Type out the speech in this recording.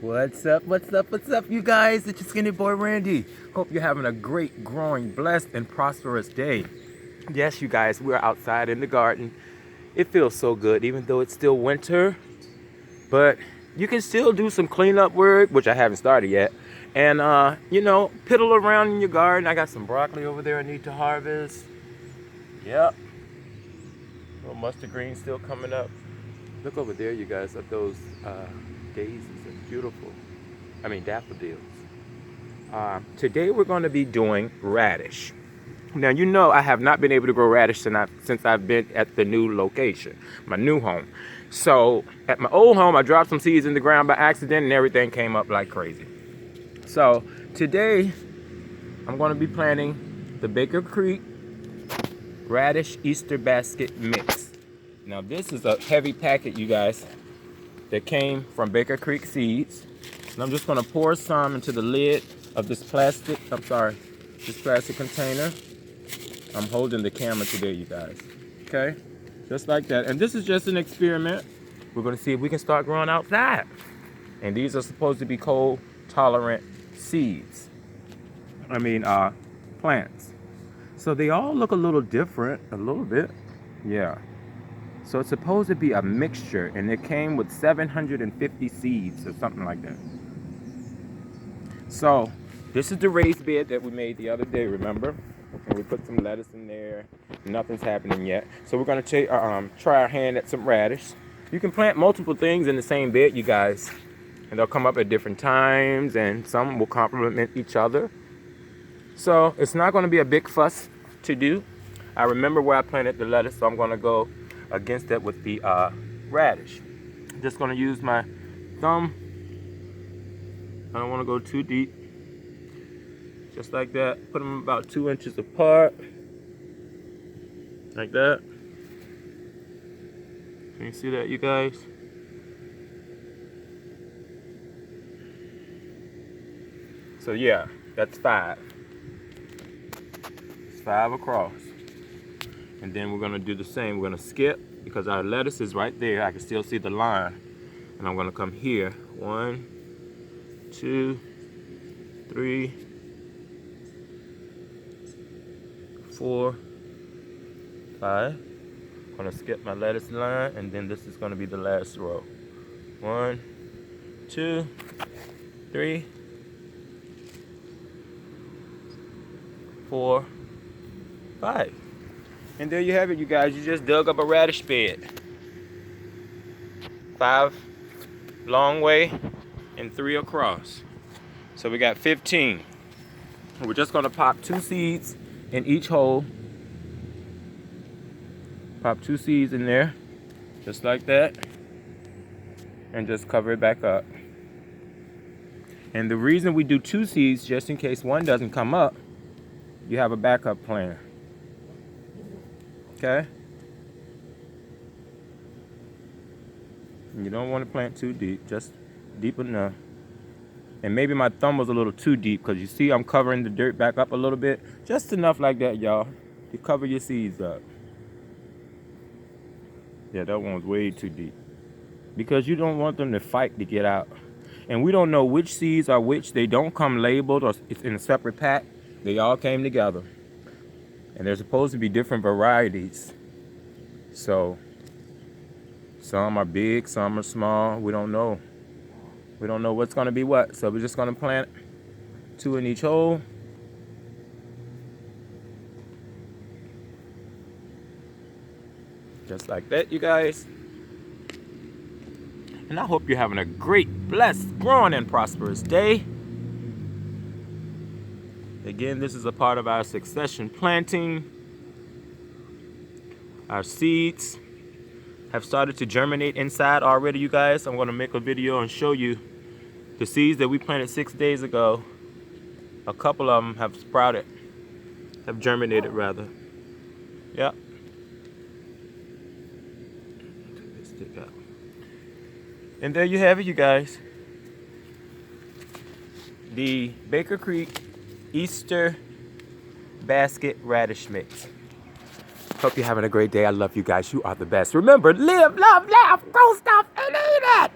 What's up, you guys? It's your Skinny Boy Randy. Hope you're having a great, growing, blessed, and prosperous day. Yes, you guys, we're outside in the garden. It feels so good, even though it's still winter. But you can still do some cleanup work, which I haven't started yet. And, piddle around in your garden. I got some broccoli over there I need to harvest. Yep. Little mustard green still coming up. Look over there, you guys, at those daisies. They're beautiful. I mean, daffodils. Today we're going to be doing radish. Now, you know I have not been able to grow radish since I've been at the new location, my new home. So, at my old home, I dropped some seeds in the ground by accident and everything came up like crazy. So, today, I'm going to be planting the Baker Creek Radish Easter Basket Mix. Now, this is a heavy packet, you guys, that came from Baker Creek Seeds. And I'm just going to pour some into the lid of this plastic container. I'm holding the camera today, you guys. Okay? Just like that. And this is just an experiment. We're going to see if we can start growing outside. And these are supposed to be cold tolerant seeds. Plants. So they all look a little different, a little bit. Yeah. So it's supposed to be a mixture, and it came with 750 seeds or something like that. So this is the raised bed that we made the other day, remember? And we put some lettuce in there. Nothing's happening yet. So we're going to try our hand at some radish. You can plant multiple things in the same bed, you guys. And they'll come up at different times, and some will complement each other. So it's not going to be a big fuss to do. I remember where I planted the lettuce, so I'm going to go against that with the radish. I'm just going to use my thumb. I don't want to go too deep. Just like that. Put them about 2 inches apart. Like that. Can you see that, you guys? So yeah, that's 5. It's 5 across. And then we're gonna do the same. We're gonna skip because our lettuce is right there. I can still see the line. And I'm gonna come here. 1, 2, 3, 4, 5. I'm gonna skip my lettuce line, and then this is gonna be the last row. 1, 2, 3, 4, 5. And there you have it, you guys. You just dug up a radish bed. 5 long way and 3 across. So we got 15. We're just gonna pop 2 seeds in each hole. Pop 2 seeds in there, just like that. And just cover it back up. And the reason we do 2 seeds, just in case one doesn't come up, you have a backup plan. Okay? You don't want to plant too deep, just deep enough. And maybe my thumb was a little too deep, because you see I'm covering the dirt back up a little bit. Just enough like that, y'all, to cover your seeds up. Yeah, that one was way too deep. Because you don't want them to fight to get out. And we don't know which seeds are which. They don't come labeled, or it's in a separate pack. They all came together. And there's supposed to be different varieties. So, some are big, some are small. We don't know. We don't know what's going to be what. So we're just going to plant 2 in each hole. Just like that, you guys. And I hope you're having a great, blessed, growing, and prosperous day. Again, this is a part of our succession planting. Our seeds have started to germinate inside already, you guys. I'm going to make a video and show you the seeds that we planted 6 days ago. A couple of them have sprouted, have germinated rather. Yep. Take this stick out. And there you have it, you guys. The Baker Creek Easter Basket Radish Mix. Hope you're having a great day. I love you guys. You are the best. Remember, live, love, laugh, grow stuff, and eat it.